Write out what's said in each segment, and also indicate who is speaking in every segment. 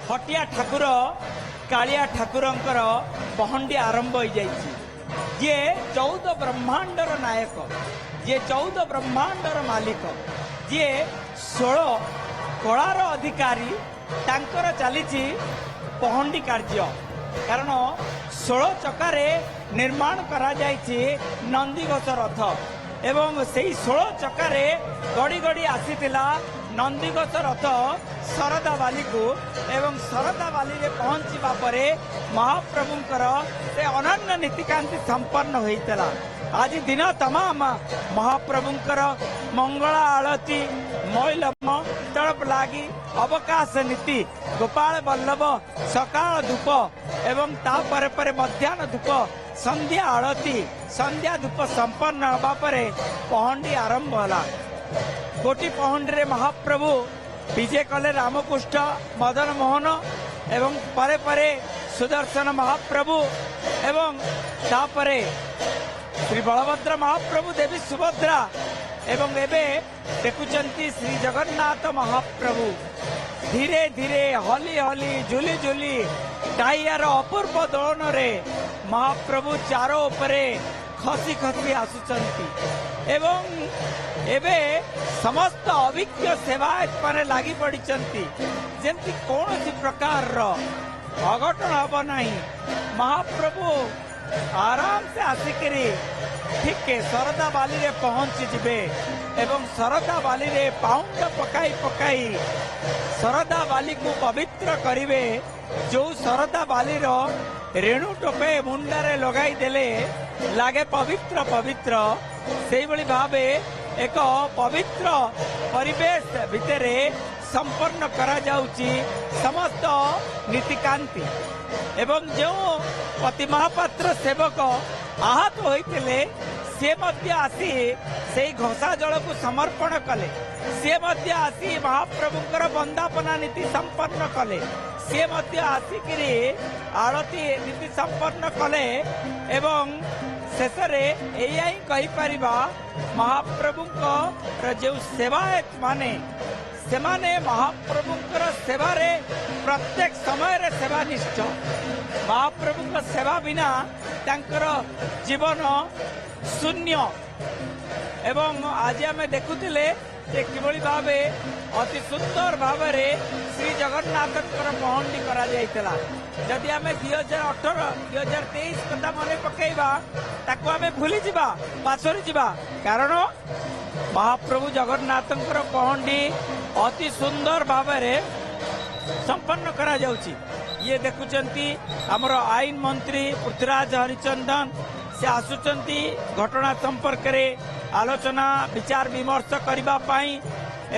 Speaker 1: हटिया ठाकुर कालिया ठाकुरंकर पहंडी आरंभ हो जाइए। जे 14 ब्रह्मांडर नायक, जे 14 ब्रह्मांडर मालिक, जे 16 कलार अधिकारी तांकर चलीची पहंडी कार्य। कारण 16 चकारे निर्माण करा जाइछि नंदीघोष रथ एवं सेई 16 चकारे गड़ी गड़ी आसीथिला नंदीघोष रथ शरदा बाली को एवं शरदा बाली रे पहुंचीबा परे महाप्रभुंकर से अनन्य नीतिकांति संपन्न होइतला। आज दिन तमाम महाप्रभुंकर मंगला आळती मैलम तड़प लागी अवकाश नीति गोपाल बल्लभ सकाळ धूप एवं तापर परे मध्याह्न धूप संध्या आळती संध्या धूप संपन्न होगा परे पहंडी आरंभ होला। गोटी पहंडी रे महाप्रभु विजय कले रामकृष्ण मदन मोहन एवं परे परे सुदर्शन महाप्रभु एवं तापरे श्री बलभद्र महाप्रभु देवी सुभद्रा एवं एबे देखुचंती श्री जगन्नाथ महाप्रभु धीरे धीरे हली हली झुली झुली टाइयार अपूर्व दोलन रे महाप्रभु चारों उपरे खसी खसी आसुचंती एवं एबे समस्त अभिज्ञ सेवायत माने लागी पड़िचंती जेमती कौन प्रकार रो अघटन हब नहीं। महाप्रभु आराम से आसिकरी ठीक के शरदा बाली रे पहुंची जिबे एवं शरदा बाली रे पाउंड पकाई पकाई शरदा बाली को पवित्र करिवे। जो शरदा बाली रो रेणु टोपे मुंडारे लगाई देले लागे पवित्र पवित्र से भली भावे एक पवित्र परिवेश भितरे संपन्न करा जाउची समस्त नीतिकांति एवं जो पति महापात्र सेवक आहत होइतिले से मध्य आसी से घोषा जल को समर्पण कले, से मध्य आसी महाप्रभुंकर वंदापना नीति संपन्न कले, से मध्य आसिकिरी आरती नीति संपन्न कले एवं शेषरे एया ही कहि परिबा महाप्रभुंकर जो सेवायत माने सेमाने महाप्रभुंकर सेवारे प्रत्येक समय रे सेवा निष्ठ। महाप्रभुंकर सेवा बिना तांकर जीवन शून्य एवं आज आम देखुले जे किभली भावे अति सुंदर भावरे श्री जगन्नाथ पहंडी करा जाइतला। जदि आम 2018 2023 कथा मन पकेबा ताको आम भूली जिबा पाछरी जिबा कारण महाप्रभु जगन्नाथंकर पहंडी अति सुंदर भावरे संपन्न करा जाउची। ये देखुचंती हमर आईन मंत्री पृथ्वीराज हरिचंदन से आसुचंती घटना संपर्क रे आलोचना विचार विमर्श करबा पाई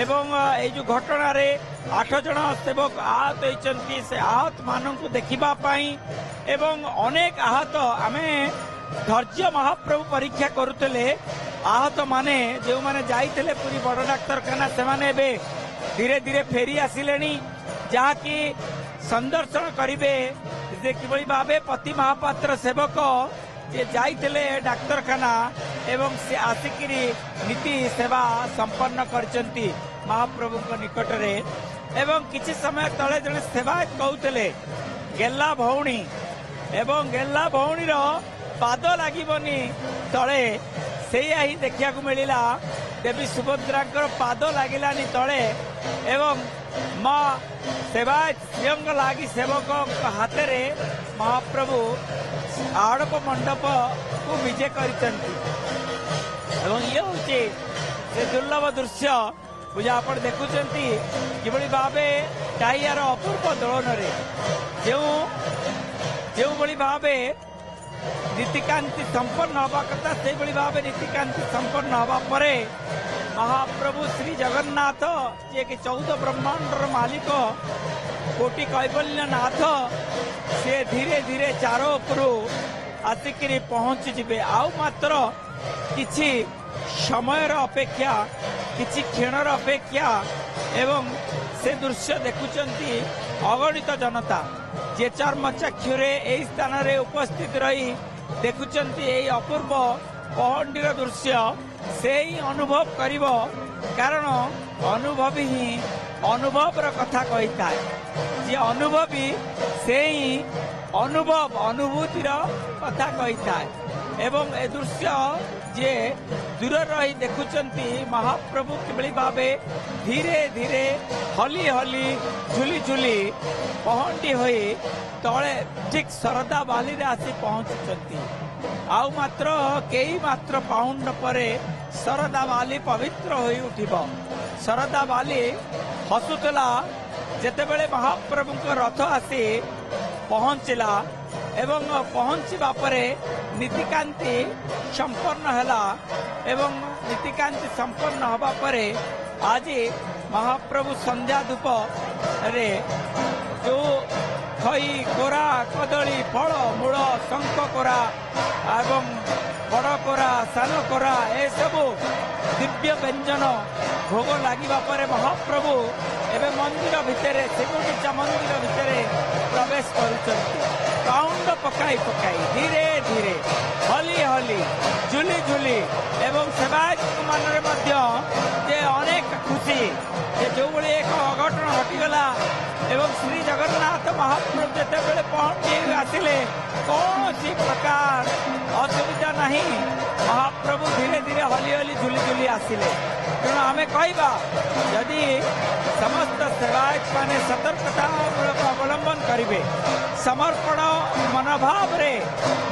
Speaker 1: एवं ए जो घटना रे 8 जन सेवक आहत होइचंती से आहत माननकु देखिबा पाई एवं अनेक आहत आमे धैर्य महाप्रभु परीक्षा करुतले। आहत माने जो माने जाइतले पूरी बड़ डाक्तरखाना से माने बे धीरे धीरे फेरी आसिलेनी जहा कि संदर्शन करिवे जे किभली भावे पति महापात्र सेवक जे जाइतले डाक्तरखाना एवं से आसिकिरी नीति सेवा संपन्न करचंती महाप्रभु निकट रे एवं किछि समय तले जने सेवायत कहउतले गेल्ला भौणी एवं गेल्ला भौणी रो पाद लागिबनी तले सेया ही देखिया को मिलिला देवी सुभद्रांकर पाद लागिलानी तले एवं मां सेवायत स्वयं लागी सेवक हाथ रे महाप्रभु आड़प मंडप को विजय करिसंती एवं ये होचे से दुर्लभ दृश्य पूजा आपण देखुचंती किभली भावे टाइयार अपूर्व दोलन रे जो भली भावे नीतिकांति संपन्न हवा कथा से भली भावे नीतिकांति संपन्न हवा परे महाप्रभु श्री जगन्नाथ जे कि 14 ब्रह्मांडर मालिक कोटि कैबल्य नाथ से धीरे धीरे चारों उपरू आसिकिरी पहुंची जिबे। आउ मात्र किछि समयर अपेक्षा किछि क्षणर अपेक्षा एवं से दृश्य देखुचंती अगणित जनता जे चर्म चक्षुरे एई स्थान रे उपस्थित रही देखुचंती एई अपूर्व पहंडीर दृश्य से ही अनुभव करिवो କାରଣ ଅନୁଭବୀ ହିଁ ଅନୁଭବର କଥା କହିଥାଏ। ଯିଏ ଅନୁଭବୀ ସେ ହିଁ ଅନୁଭୂତିର କଥା କହିଥାଏ। ଏବଂ ଏ ଦୃଶ୍ୟ ଯିଏ ଦୂରରେ ରହି ଦେଖୁଛନ୍ତି ମହାପ୍ରଭୁ କିଭଳି ଭାବେ ଧୀରେ ଧୀରେ ହଲି ହଲି ଝୁଲି ଝୁଲି ପହଣ୍ଡି ହୋଇ ତଳେ ଠିକ୍ ଶରଦା ବାଲିରେ ଆସି ପହଞ୍ଚୁଛନ୍ତି। ଆଉ ମାତ୍ର କେଇ ମାତ୍ର ପାଉଣ୍ଡ ପରେ ଶରଦା ବାଲି ପବିତ୍ର ହୋଇ ଉଠିବ। ଶରଦା ବାଲି ହସୁଥିଲା ଯେତେବେଳେ ମହାପ୍ରଭୁଙ୍କ ରଥ ଆସି ପହଞ୍ଚିଲା ଏବଂ ପହଞ୍ଚିବା ପରେ ନୀତିକାନ୍ତି ସମ୍ପନ୍ନ ହେଲା ଏବଂ ନୀତିକାନ୍ତି ସମ୍ପନ୍ନ ହେବା ପରେ ଆଜି ମହାପ୍ରଭୁ ସନ୍ଧ୍ୟା ଧୂପରେ ଯେଉଁ ଖଇ କୋରା କଦଳୀ ଫଳ ମୂଳ ଶଙ୍ଖ କୋରା ଏବଂ ବଡ଼ କୋରା ସାନ କୋରା ଏସବୁ ଦିବ୍ୟ ବ୍ୟଞ୍ଜନ ଭୋଗ ଲାଗିବା ପରେ ମହାପ୍ରଭୁ ଏବେ ମନ୍ଦିର ଭିତରେ ଶ୍ରୀଗୁଣ୍ଡିଚା ମନ୍ଦିର ଭିତରେ ପ୍ରବେଶ କରୁଛନ୍ତି। ପାଉଣ୍ଡ ପକାଇ ପକାଇ ଧୀରେ ଧୀରେ ହଲି ହଲି ଝୁଲି ଝୁଲି ଏବଂ ସେବାୟତ ମନରେ ମଧ୍ୟ ଯେ ଅନେକ ଖୁସି ଯେ ଯେଉଁଭଳି ଏକ ଅଘଟଣ ଘଟିଗଲା ଏବଂ ଶ୍ରୀ ଜଗନ୍ନାଥ ମହାପ୍ରଭୁ ଯେତେବେଳେ ପହଞ୍ଚି ଆସିଲେ କୌଣସି ପ୍ରକାର ଅସୁବିଧା ନାହିଁ। ମହାପ୍ରଭୁ ଧୀରେ ଧୀରେ ହଲି ହଲି ଝୁଲି ଝୁଲି ଆସିଲେ। ତେଣୁ ଆମେ କହିବା ଯଦି ସମସ୍ତ ସେବାୟତ ମାନେ ସତର୍କତା ଅବଲମ୍ବନ କରିବେ, ସମର୍ପଣ ମନୋଭାବରେ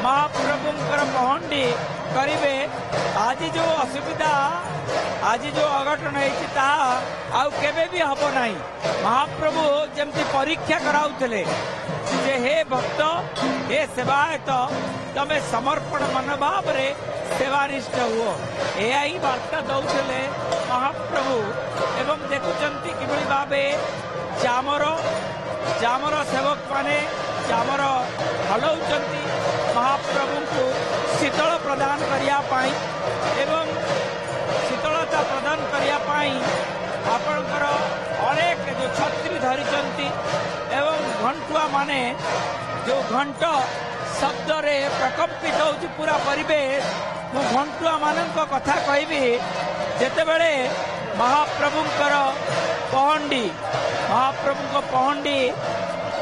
Speaker 1: ମହାପ୍ରଭୁଙ୍କର ପହଣ୍ଡି କରିବେ, ଆଜି ଯେଉଁ ଅସୁବିଧା ଆଜି ଯେଉଁ ଅଘଟଣ ହେଇଛି ତାହା ଆଉ କେବେ ବି ହବ ନାହିଁ। ମହାପ୍ରଭୁ ଯେମିତି ପରୀକ୍ଷା କରାଉଥିଲେ ଯେ ହେ ଭକ୍ତ ହେ ସେବାୟତ ତମେ ସମର୍ପଣ ମନୋଭାବରେ ସେବାନିଷ୍ଠ ହୁଅ, ଏହା ହିଁ ବାର୍ତ୍ତା ଦଉଥିଲେ ମହାପ୍ରଭୁ। ଏବଂ ଦେଖୁଛନ୍ତି କିଭଳି ଭାବେ ଚାମର ସେବକ ମାନେ ଚାମର ହଲଉଛନ୍ତି ମହାପ୍ରଭୁଙ୍କୁ ଶୀତଳ ପ୍ରଦାନ କରିବା ପାଇଁ ଏବଂ ଶୀତଳତା ପ୍ରଦାନ କରିବା ପାଇଁ ଆପଣଙ୍କର ଅନେକ ଯେଉଁ ଛତ୍ରୀ ଧରିଛନ୍ତି ଏବଂ ଘଣ୍ଟୁଆ ମାନେ ଯେଉଁ ଘଣ୍ଟ ଶବ୍ଦରେ ପ୍ରକମ୍ପିତ ହେଉଛି ପୁରା ପରିବେଶ। ମୁଁ ଘଣ୍ଟୁଆ ମାନଙ୍କ କଥା କହିବି ଯେତେବେଳେ ମହାପ୍ରଭୁଙ୍କ ପହଣ୍ଡି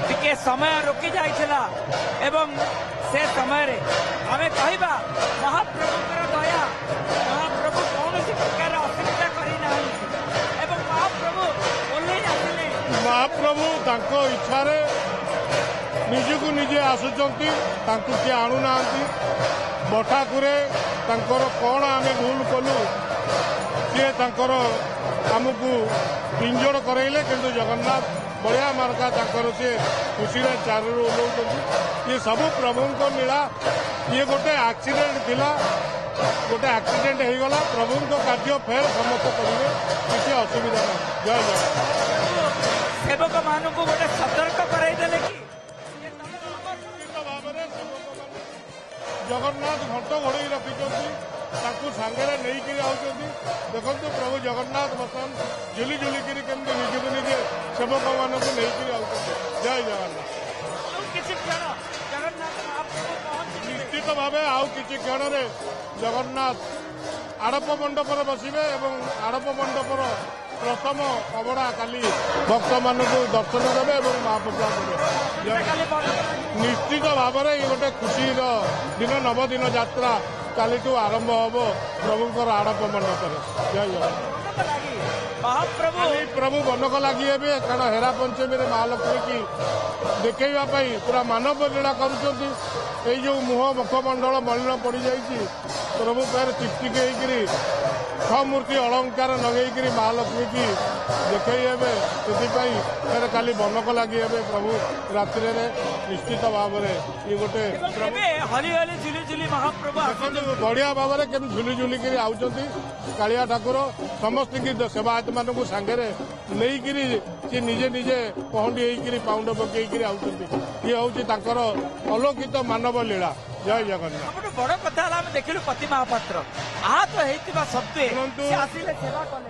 Speaker 1: ଟିକେ ସମୟ ରୋକି ଯାଇଥିଲା ଏବଂ ସେ ସମୟରେ ଆମେ କହିବା ମହାପ୍ରଭୁଙ୍କର ଦୟା, ମହାପ୍ରଭୁ କୌଣସି ପ୍ରକାର ଅସୁବିଧା କରିନାହାନ୍ତି ଏବଂ ମହାପ୍ରଭୁ ଓହ୍ଲେଇ ଆସିଲେ।
Speaker 2: ମହାପ୍ରଭୁ ତାଙ୍କ ଇଚ୍ଛାରେ ନିଜକୁ ନିଜେ ଆସୁଛନ୍ତି, ତାଙ୍କୁ କିଏ ଆଣୁନାହାନ୍ତି। ବଠାକୁରେ ତାଙ୍କର କ'ଣ ଆମେ ଭୁଲ କଲୁ ସିଏ ତାଙ୍କର ଆମକୁ ପିଞ୍ଜଡ଼ କରାଇଲେ, କିନ୍ତୁ ଜଗନ୍ନାଥ ବଢ଼ିଆ ମାର୍କା ତାଙ୍କର ସିଏ ଖୁସିରେ ଚାରିରୁ ଓହ୍ଲାଉଛନ୍ତି। ଇଏ ସବୁ ପ୍ରଭୁଙ୍କ ଲୀଳା। ଇଏ ଗୋଟେ ଆକ୍ସିଡେଣ୍ଟ ଥିଲା, ଗୋଟେ ଆକ୍ସିଡେଣ୍ଟ ହେଇଗଲା। ପ୍ରଭୁଙ୍କ କାର୍ଯ୍ୟ ଫେର ସମସ୍ତେ କରିବେ, କିଛି ଅସୁବିଧା ନାହିଁ। ଜୟ ଜଗନ୍ନାଥ।
Speaker 1: ସେବକ ମାନଙ୍କୁ ଗୋଟେ ସତର୍କ କରାଇଦେଲେ କି
Speaker 2: ଜଗନ୍ନାଥ ଘଣ୍ଟ ଘୋଡ଼େଇ ରଖିଛନ୍ତି, ତାକୁ ସାଙ୍ଗରେ ନେଇକିରି ଆଉଛନ୍ତି। ଦେଖନ୍ତୁ ପ୍ରଭୁ ଜଗନ୍ନାଥ ବର୍ତ୍ତମାନ ଝୁଲି ଝୁଲିକିରି କେମିତି ନିଜକୁ ନିଜେ ସେବକମାନଙ୍କୁ ନେଇକିରି ଆଉଛନ୍ତି। ଜୟ ଜଗନ୍ନାଥ। ନିଶ୍ଚିତ ଭାବେ ଆଉ କିଛି କ୍ଷଣରେ ଜଗନ୍ନାଥ ଆଡ଼ପ ମଣ୍ଡପରେ ବସିବେ ଏବଂ ଆଡ଼ପ ମଣ୍ଡପର ପ୍ରଥମ ଅବଢ଼ା କାଲି ଭକ୍ତମାନଙ୍କୁ ଦର୍ଶନ ଦେବେ ଏବଂ ମହାପ୍ରସାଦ ଦେବେ। ନିଶ୍ଚିତ ଭାବରେ ଇଏ ଗୋଟେ ଖୁସିର ଦିନ, ନବଦିନ ଯାତ୍ରା କାଲିଠୁ ଆରମ୍ଭ ହେବ ପ୍ରଭୁଙ୍କର ଆଡ଼ପ ମଣ୍ଡପରେ। ଜୟ ଜଗନ୍ନାଥ। ପ୍ରଭୁ ବନକ ଲାଗି ହେବେ, କାରଣ ହେରା ପଞ୍ଚମୀରେ ମହାଲକ୍ଷ୍ମୀ କି ଦେଖେଇବା ପାଇଁ ପୁରା ମାନବ ଲୀଳା କରୁଛନ୍ତି। ଏଇ ଯେଉଁ ମୁଖମଣ୍ଡଳ ମଳିନ ପଡ଼ିଯାଇଛି, ପ୍ରଭୁ ଫେର ଚିକଚିକି ହେଇକିରି ଛମୂର୍ତ୍ତି ଅଳଙ୍କାର ଲଗେଇକିରି ମହାଲକ୍ଷ୍ମୀ କି ଦେଖେଇ ହେବେ। ସେଥିପାଇଁ ଫେର କାଲି ବନକ ଲାଗି ହେବେ ପ୍ରଭୁ ରାତ୍ରିରେ। ନିଶ୍ଚିତ ଭାବରେ ଇଏ ଗୋଟେ ବଢିଆ ଭାବରେ କେମିତି ଝୁଲି ଝୁଲିକିରି ଆଉଛନ୍ତି କାଳିଆ ଠାକୁର। ସମସ୍ତଙ୍କୁ ସେବାୟତ ମାନଙ୍କୁ ସାଙ୍ଗରେ ନେଇକିରି ସେ ନିଜେ ନିଜେ ପହଣ୍ଡି ହେଇକିରି ପାଉଣ୍ଡ ପକେଇକିରି ଆଉଛନ୍ତି। ଇଏ ହଉଛି ତାଙ୍କର ଅଲୌକିତ ମାନବ ଲୀଳା। ଜୟ ଜଗନ୍ନାଥ।
Speaker 1: ବଡ କଥା ହେଲା ଆମେ ଦେଖିଲୁ ପତି ମହାପାତ୍ର ଆହତ ହେଇଥିବା ସତ୍ତ୍ୱେ ଆସିଲେ ସେବା କଲେ।